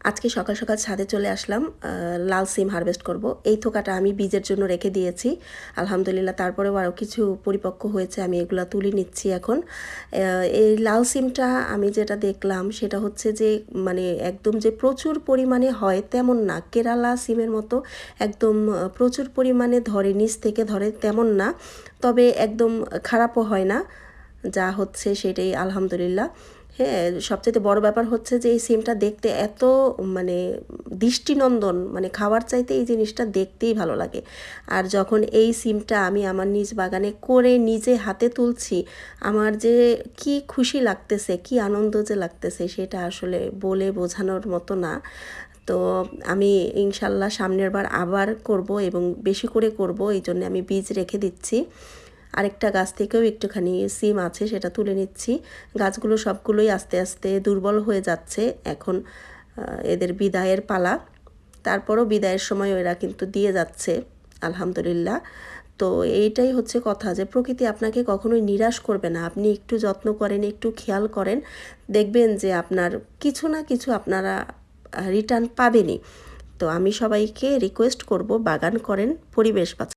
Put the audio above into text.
আজকে সকাল সকাল ছাদে চলে আসলাম লাল সিম হারভেস্ট করব। এই থোকাটা আমি বীজের জন্য রেখে দিয়েছি আলহামদুলিল্লাহ। তারপরেও আরও কিছু পরিপক্ক হয়েছে, আমি এগুলো তুলে নিচ্ছি এখন। এই লাল সিমটা আমি যেটা দেখলাম সেটা হচ্ছে যে মানে একদম যে প্রচুর পরিমাণে হয় তেমন না, কেরালা সিমের মতো একদম প্রচুর পরিমাণে ধরে নিচ থেকে ধরে তেমন না, তবে একদম খারাপও হয় না, যা হচ্ছে সেটাই আলহামদুলিল্লাহ। হ্যাঁ, সবচেয়ে বড় ব্যাপার হচ্ছে যে এই সিমটা দেখতে এত মানে দৃষ্টিনন্দন, মানে খাওয়ার চাইতে এই জিনিসটা দেখতেই ভালো লাগে। আর যখন এই সিমটা আমি আমার নিজ বাগানে করে নিজে হাতে তুলছি, আমার যে কি খুশি লাগতেছে, কি আনন্দ যে লাগতেছে সেটা আসলে বলে বোঝানোর মতো না। তো আমি ইনশাল্লাহ সামনের বার আবার করব এবং বেশি করে করব, এই জন্য আমি বীজ রেখে দিচ্ছি। আরেকটা গাছ থেকেও একটুখানি সিম আছে, সেটা তুলে নিচ্ছি। গাছগুলো সবগুলোই আস্তে আস্তে দুর্বল হয়ে যাচ্ছে, এখন এদের বিদায়ের পালা। তারপরও বিদায়ের সময় এরা কিন্তু দিয়ে যাচ্ছে আলহামদুলিল্লাহ। তো এইটাই হচ্ছে কথা, যে প্রকৃতি আপনাকে কখনোই নিরাশ করবে না। আপনি একটু যত্ন করেন, একটু খেয়াল করেন, দেখবেন যে আপনার কিছু না কিছু আপনারা রিটার্ন পাবেনই। তো আমি সবাইকে রিকোয়েস্ট করব বাগান করেন, পরিবেশ বাঁচান।